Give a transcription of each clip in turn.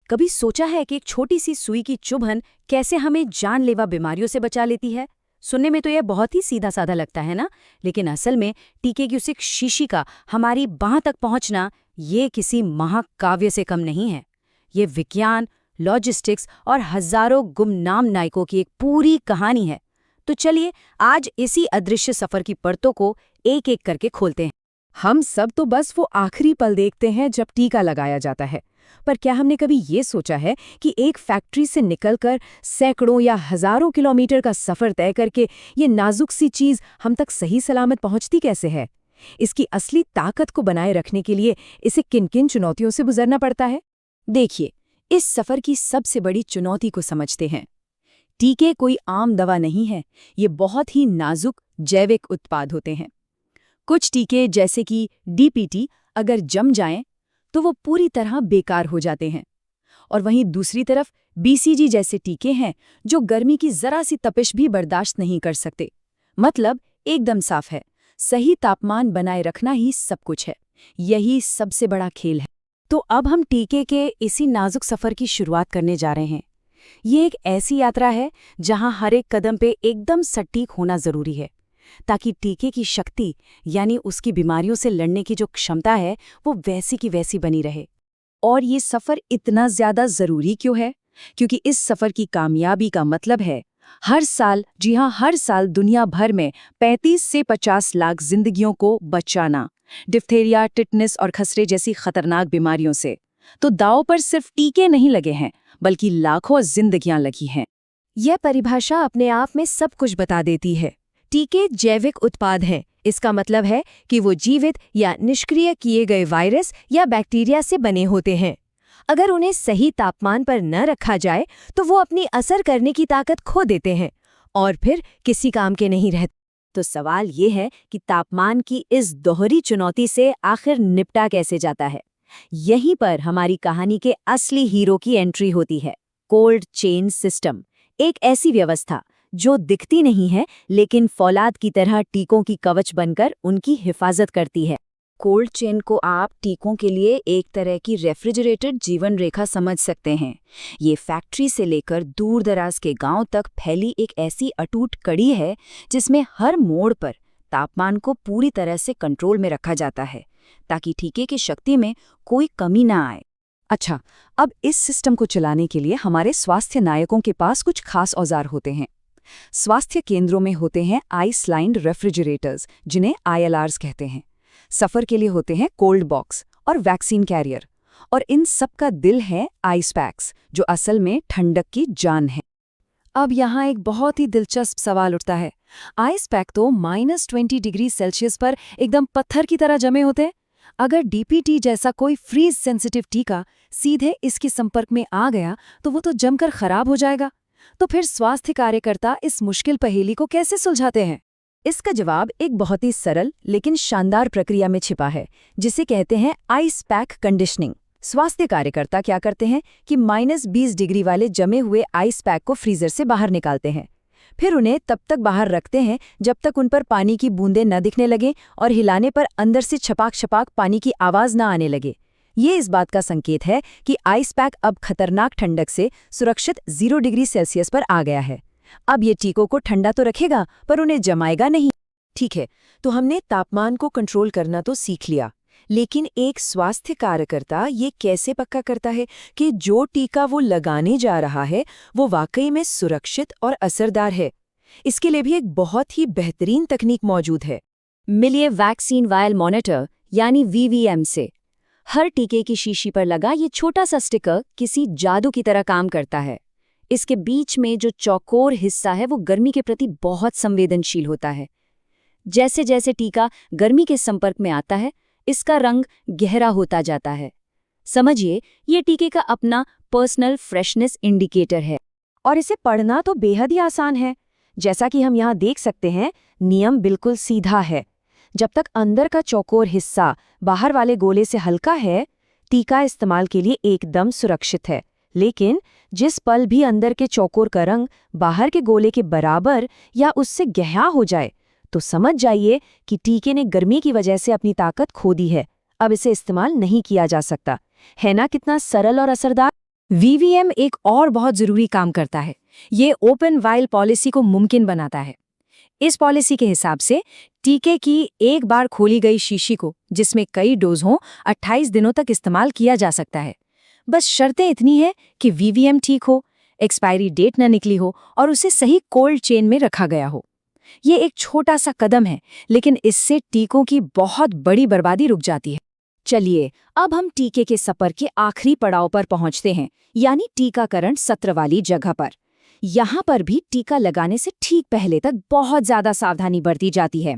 कभी सोचा है कि एक छोटी सी सुई की चुभन कैसे हमें जानलेवा बीमारियों से बचा लेती है? सुनने में तो यह बहुत ही सीधा साधा लगता है ना, लेकिन असल में टीके की उस एक शीशी का हमारी बांह तक पहुंचना ये किसी महाकाव्य से कम नहीं है। ये विज्ञान, लॉजिस्टिक्स और हजारों गुमनाम नायकों की एक पूरी कहानी है। तो चलिए आज इसी अदृश्य सफर की परतों को एक एक करके खोलते हैं। हम सब तो बस वो आखिरी पल देखते हैं जब टीका लगाया जाता है, पर क्या हमने कभी ये सोचा है कि एक फैक्ट्री से निकलकर सैकड़ों या हजारों किलोमीटर का सफर तय करके ये नाजुक सी चीज हम तक सही सलामत पहुंचती कैसे है? इसकी असली ताकत को बनाए रखने के लिए इसे किन किन चुनौतियों से गुजरना पड़ता है? देखिए, इस सफर की सबसे बड़ी चुनौती को समझते हैं। टीके कोई आम दवा नहीं है, ये बहुत ही नाजुक जैविक उत्पाद होते हैं। कुछ टीके जैसे कि डीपीटी अगर जम जाएं तो वो पूरी तरह बेकार हो जाते हैं, और वहीं दूसरी तरफ बीसीजी जैसे टीके हैं जो गर्मी की जरा सी तपिश भी बर्दाश्त नहीं कर सकते। मतलब एकदम साफ है, सही तापमान बनाए रखना ही सब कुछ है। यही सबसे बड़ा खेल है। तो अब हम टीके के इसी नाजुक सफर की शुरुआत करने जा रहे हैं। ये एक ऐसी यात्रा है जहां हर एक कदम पे एकदम सटीक होना जरूरी है, ताकि टीके की शक्ति यानी उसकी बीमारियों से लड़ने की जो क्षमता है वो वैसी की वैसी बनी रहे। और ये सफर इतना ज्यादा जरूरी क्यों है? क्योंकि इस सफर की कामयाबी का मतलब है हर साल, जी हाँ, हर साल दुनिया भर में 35 से 50 लाख जिंदगियों को बचाना, डिप्थेरिया, टिटनेस और खसरे जैसी खतरनाक बीमारियों से। तो दांव पर सिर्फ टीके नहीं लगे हैं, बल्कि लाखों जिंदगियां लगी हैं। यह परिभाषा अपने आप में सब कुछ बता देती है। टीके जैविक उत्पाद हैं। इसका मतलब है कि वो जीवित या निष्क्रिय किए गए वायरस या बैक्टीरिया से बने होते हैं। अगर उन्हें सही तापमान पर न रखा जाए तो वो अपनी असर करने की ताकत खो देते हैं और फिर किसी काम के नहीं रहते। तो सवाल ये है कि तापमान की इस दोहरी चुनौती से आखिर निपटा कैसे जाता है? यहीं पर हमारी कहानी के असली हीरो की एंट्री होती है। कोल्ड चेन सिस्टम, एक ऐसी व्यवस्था जो दिखती नहीं है लेकिन फौलाद की तरह टीकों की कवच बनकर उनकी हिफाजत करती है। कोल्ड चेन को आप टीकों के लिए एक तरह की रेफ्रिजरेटेड जीवन रेखा समझ सकते हैं। ये फैक्ट्री से लेकर दूर दराज के गांव तक फैली एक ऐसी अटूट कड़ी है जिसमें हर मोड़ पर तापमान को पूरी तरह से कंट्रोल में रखा जाता है ताकि टीके की शक्ति में कोई कमी ना आए। अच्छा, अब इस सिस्टम को चलाने के लिए हमारे स्वास्थ्य नायकों के पास कुछ खास औजार होते हैं। स्वास्थ्य केंद्रों में होते हैं आइस लाइन्ड रेफ्रिजरेटर्स, जिन्हें ILRs कहते हैं। सफर के लिए होते हैं कोल्ड बॉक्स और वैक्सीन कैरियर, और इन सब का दिल है आइस पैक्स, जो असल में ठंडक की जान है। अब यहाँ एक बहुत ही दिलचस्प सवाल उठता है। आइस पैक तो -20 डिग्री सेल्सियस पर एकदम पत्थर की तरह जमे होते हैं। अगर डीपीटी जैसा कोई फ्रीज सेंसिटिव टीका सीधे इसके संपर्क में आ गया तो वो तो जमकर खराब हो जाएगा। तो फिर स्वास्थ्य कार्यकर्ता इस मुश्किल पहेली को कैसे सुलझाते हैं? इसका जवाब एक बहुत ही सरल लेकिन शानदार प्रक्रिया में छिपा है, जिसे कहते हैं आइस पैक कंडीशनिंग। स्वास्थ्य कार्यकर्ता क्या करते हैं कि -20 डिग्री वाले जमे हुए आइस पैक को फ्रीजर से बाहर निकालते हैं। फिर उन्हें तब तक बाहर रखते हैं जब तक उन पर पानी की बूंदें न दिखने लगें और हिलाने पर अंदर से छपाक छपाक पानी की आवाज न आने लगे। ये इस बात का संकेत है कि आइस पैक अब खतरनाक ठंडक से सुरक्षित 0 डिग्री सेल्सियस पर आ गया है। अब ये टीकों को ठंडा तो रखेगा पर उन्हें जमाएगा नहीं। ठीक है, तो हमने तापमान को कंट्रोल करना तो सीख लिया, लेकिन एक स्वास्थ्य कार्यकर्ता ये कैसे पक्का करता है कि जो टीका वो लगाने जा रहा है वो वाकई में सुरक्षित और असरदार है? इसके लिए भी एक बहुत ही बेहतरीन तकनीक मौजूद है। मिलिए वैक्सीन वायल मॉनिटर यानी VVM से। हर टीके की शीशी पर लगा ये छोटा सा स्टिकर किसी जादू की तरह काम करता है। इसके बीच में जो चौकोर हिस्सा है वो गर्मी के प्रति बहुत संवेदनशील होता है। जैसे जैसे टीका गर्मी के संपर्क में आता है, इसका रंग गहरा होता जाता है। समझिए, ये टीके का अपना पर्सनल फ्रेशनेस इंडिकेटर है। और इसे पढ़ना तो बेहद ही आसान है। जैसा कि हम यहाँ देख सकते हैं, नियम बिल्कुल सीधा है। जब तक अंदर का चौकोर हिस्सा बाहर वाले गोले से हल्का है, टीका इस्तेमाल के लिए एकदम सुरक्षित है। लेकिन जिस पल भी अंदर के चौकोर का रंग बाहर के गोले के बराबर या उससे गहरा हो जाए, तो समझ जाइए कि टीके ने गर्मी की वजह से अपनी ताकत खो दी है। अब इसे इस्तेमाल नहीं किया जा सकता। है ना कितना सरल और असरदार? वीवीएम एक और बहुत जरूरी काम करता है। ये ओपन वाइल पॉलिसी को मुमकिन बनाता है। इस पॉलिसी के हिसाब से टीके की एक बार खोली गई शीशी को, जिसमें कई डोज हों, 28 दिनों तक इस्तेमाल किया जा सकता है। बस शर्तें इतनी है कि वीवीएम ठीक हो, एक्सपायरी डेट न निकली हो और उसे सही कोल्ड चेन में रखा गया हो। ये एक छोटा सा कदम है, लेकिन इससे टीकों की बहुत बड़ी बर्बादी रुक जाती है। चलिए, अब हम टीके के सफर के आखिरी पड़ाव पर पहुंचते हैं, यानी टीकाकरण सत्र वाली जगह पर। यहाँ पर भी टीका लगाने से ठीक पहले तक बहुत ज्यादा सावधानी बरती जाती है।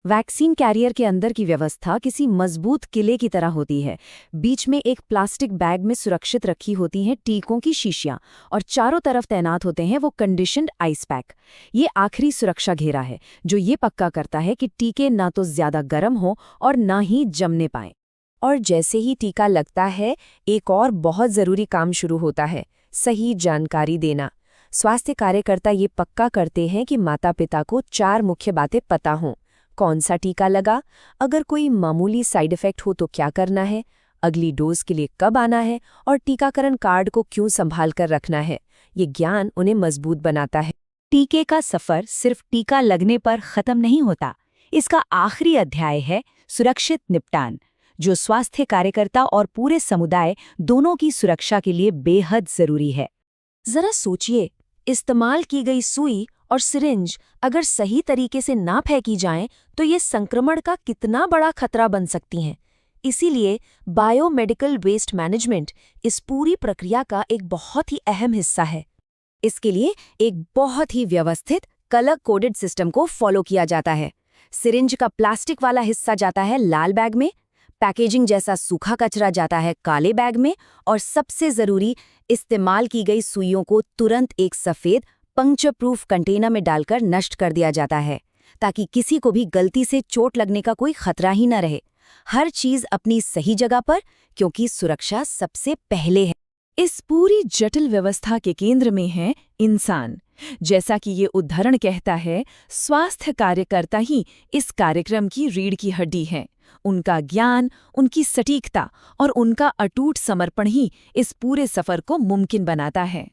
वैक्सीन कैरियर के अंदर की व्यवस्था किसी मजबूत किले की तरह होती है। बीच में एक प्लास्टिक बैग में सुरक्षित रखी होती हैं टीकों की शीशियां और चारों तरफ तैनात होते हैं वो कंडीशन्ड आइस पैक। ये आखिरी सुरक्षा घेरा है जो ये पक्का करता है कि टीके ना तो ज्यादा गर्म हो और ना ही जमने पाएं। और जैसे ही टीका लगता है, एक और बहुत जरूरी काम शुरू होता है, सही जानकारी देना। स्वास्थ्य कार्यकर्ता ये पक्का करते हैं कि माता पिता को 4 मुख्य बातें पता हों। कौन सा टीका लगा, अगर कोई मामूली साइड इफेक्ट हो तो क्या करना है, अगली डोज के लिए कब आना है और टीकाकरण कार्ड को क्यों संभाल कर रखना है। ये ज्ञान उन्हें मजबूत बनाता है। टीके का सफर सिर्फ टीका लगने पर खत्म नहीं होता। इसका आखिरी अध्याय है सुरक्षित निपटान, जो स्वास्थ्य कार्यकर्ता और पूरे समुदाय दोनों की सुरक्षा के लिए बेहद जरूरी है। जरा सोचिए, इस्तेमाल की गई सुई और सिरिंज अगर सही तरीके से ना फेंकी जाएं तो ये संक्रमण का कितना बड़ा खतरा बन सकती हैं। इसीलिए बायोमेडिकल वेस्ट मैनेजमेंट इस पूरी प्रक्रिया का एक बहुत ही अहम हिस्सा है। इसके लिए एक बहुत ही व्यवस्थित कलर कोडेड सिस्टम को फॉलो किया जाता है। सिरिंज का प्लास्टिक वाला हिस्सा जाता है लाल बैग में, पैकेजिंग जैसा सूखा कचरा जाता है काले बैग में, और सबसे जरूरी, इस्तेमाल की गई सुइयों को तुरंत एक सफेद पंक्चर प्रूफ कंटेनर में डालकर नष्ट कर दिया जाता है, ताकि किसी को भी गलती से चोट लगने का कोई खतरा ही न रहे। हर चीज अपनी सही जगह पर, क्योंकि सुरक्षा सबसे पहले है। इस पूरी जटिल व्यवस्था के केंद्र में है इंसान। जैसा कि ये उदाहरण कहता है, स्वास्थ्य कार्यकर्ता ही इस कार्यक्रम की रीढ़ की हड्डी है। उनका ज्ञान, उनकी सटीकता और उनका अटूट समर्पण ही इस पूरे सफर को मुमकिन बनाता है।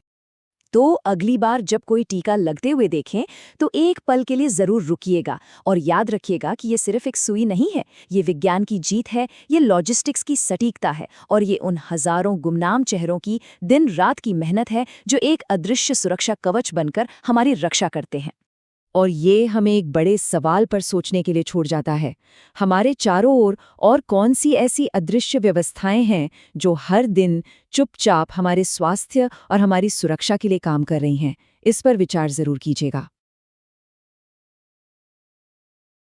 तो अगली बार जब कोई टीका लगते हुए देखें तो एक पल के लिए जरूर रुकिएगा और याद रखिएगा कि ये सिर्फ एक सुई नहीं है, ये विज्ञान की जीत है, ये लॉजिस्टिक्स की सटीकता है और ये उन हजारों गुमनाम चेहरों की दिन रात की मेहनत है जो एक अदृश्य सुरक्षा कवच बनकर हमारी रक्षा करते हैं। और ये हमें एक बड़े सवाल पर सोचने के लिए छोड़ जाता है, हमारे चारों ओर और कौन सी ऐसी अदृश्य व्यवस्थाएं हैं जो हर दिन चुपचाप हमारे स्वास्थ्य और हमारी सुरक्षा के लिए काम कर रही हैं। इस पर विचार जरूर कीजिएगा।